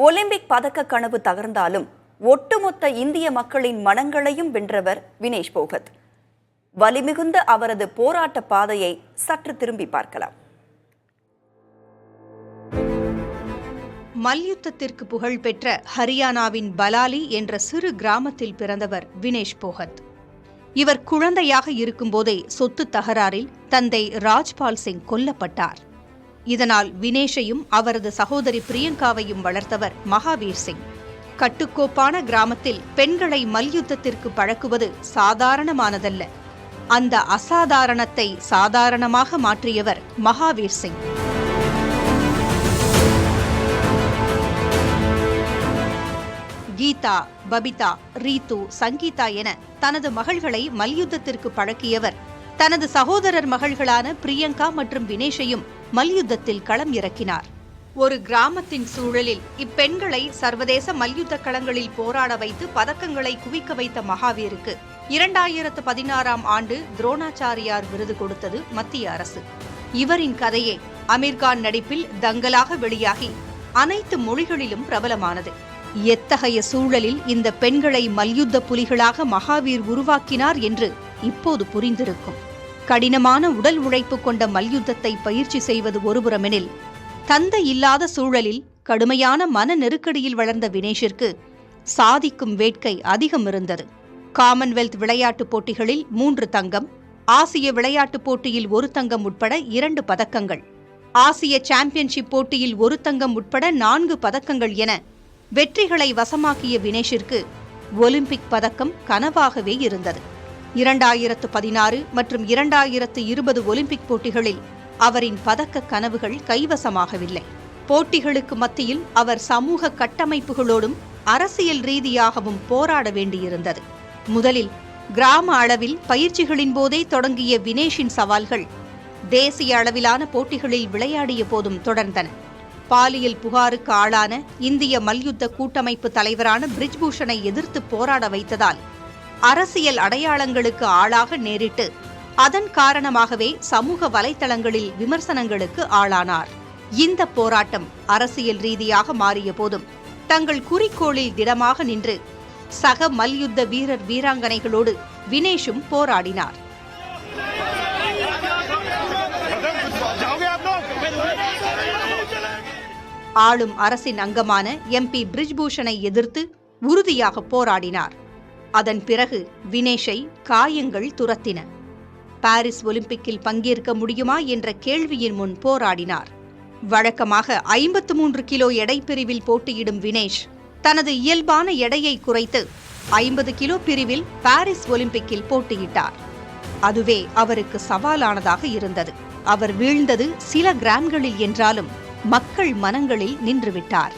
Olympic பதக்க கனவு தகர்ந்தாலும் ஒட்டுமொத்த இந்திய மக்களின் மனங்களையும் வென்றவர் வினேஷ் போகத். வலிமிகுந்த அவரது போராட்ட பாதையை சற்று திரும்பி பார்க்கலாம். மல்யுத்தத்திற்கு புகழ்பெற்ற ஹரியானாவின் பலாலி என்ற சிறு கிராமத்தில் பிறந்தவர் வினேஷ் போகத். இவர் குழந்தையாக இருக்கும்போதே சொத்து தகராறில் தந்தை ராஜ்பால் சிங் கொல்லப்பட்டார். இதனால் வினேஷையும் அவரது சகோதரி பிரியங்காவையும் வளர்த்தவர் மகாவீர் சிங். கட்டுக்கோப்பான கிராமத்தில் பெண்களை மல்யுத்தத்திற்கு பழக்குவது சாதாரணமானதல்ல. அந்த அசாதாரணத்தை சாதாரணமாக மாற்றியவர் மகாவீர் சிங். கீதா, பபிதா, ரீத்து, சங்கீதா என தனது மகள்களை மல்யுத்தத்திற்கு பழக்கியவர் தனது சகோதரர் மகள்களான பிரியங்கா மற்றும் வினேஷையும் மல்யுத்தத்தில் களம் இறக்கினார். ஒரு கிராமத்தின் சூழலில் இப்பெண்களை சர்வதேச மல்யுத்த களங்களில் போராட வைத்து பதக்கங்களை குவிக்க வைத்த மகாவீருக்கு 2016ஆம் ஆண்டு துரோணாச்சாரியார் விருது கொடுத்தது மத்திய அரசு. இவரின் கதையே அமீர்கான் நடிப்பில் தங்கலாக வெளியாகி அனைத்து மொழிகளிலும் பிரபலமானது. எத்தகைய சூழலில் இந்த பெண்களை மல்யுத்த புலிகளாக மகாவீர் உருவாக்கினார் என்று இப்போது புரிந்திருக்கும். கடினமான உடல் உழைப்பு கொண்ட மல்யுத்தத்தை பயிற்சி செய்வது ஒருபுறமெனில், தந்தை இல்லாத சூழலில் கடுமையான மன நெருக்கடியில் வளர்ந்த வினேஷிற்கு சாதிக்கும் வேட்கை அதிகம் இருந்தது. காமன்வெல்த் விளையாட்டுப் போட்டிகளில் 3 தங்கம், ஆசிய விளையாட்டுப் போட்டியில் 1 தங்கம் உட்பட 2 பதக்கங்கள், ஆசிய சாம்பியன்ஷிப் போட்டியில் 1 தங்கம் உட்பட 4 பதக்கங்கள் என வெற்றிகளை வசமாக்கிய வினேஷிற்கு ஒலிம்பிக் பதக்கம் கனவாகவே இருந்தது. 2016 மற்றும் 2020 ஒலிம்பிக் போட்டிகளில் அவரின் பதக்க கனவுகள் கைவசமாகவில்லை. போட்டிகளுக்கு மத்தியில் அவர் சமூக கட்டமைப்புகளோடும் அரசியல் ரீதியாகவும் போராட வேண்டியிருந்தது. முதலில் கிராம அளவில் பயிற்சிகளின் போதே தொடங்கிய வினேஷின் சவால்கள் தேசிய அளவிலான போட்டிகளில் விளையாடிய போதும் தொடர்ந்தன. பாலியல் புகாருக்கு ஆளான இந்திய மல்யுத்த கூட்டமைப்பு தலைவரான பிரிஜ்பூஷனை எதிர்த்து போராட வைத்ததால் அரசியல் அடையாளங்களுக்கு ஆளாக நேரிட்டு அதன் காரணமாகவே சமூக வலைத்தளங்களில் விமர்சனங்களுக்கு ஆளானார். இந்த போராட்டம் அரசியல் ரீதியாக மாறிய போதும் தங்கள் குறிக்கோளில் திடமாக நின்று சக மல்யுத்த வீரர் வீராங்கனைகளோடு வினேஷும் போராடினார். ஆளும் அரசின் அங்கமான MP பிரிஜ்பூஷனை எதிர்த்து உறுதியாக போராடினார். அதன் பிறகு வினேஷை காயங்கள் துரத்தின. பாரிஸ் ஒலிம்பிக்கில் பங்கேற்க முடியுமா என்ற கேள்வியின் முன் போராடினார். வழக்கமாக 53 கிலோ எடை பிரிவில் போட்டியிடும் வினேஷ் தனது இயல்பான எடையை குறைத்து 50 கிலோ பிரிவில் பாரிஸ் ஒலிம்பிக்கில் போட்டியிட்டார். அதுவே அவருக்கு சவாலானதாக இருந்தது. அவர் வீழ்ந்தது சில கிராம்களில் என்றாலும் மக்கள் மனங்களில் நின்றுவிட்டார்.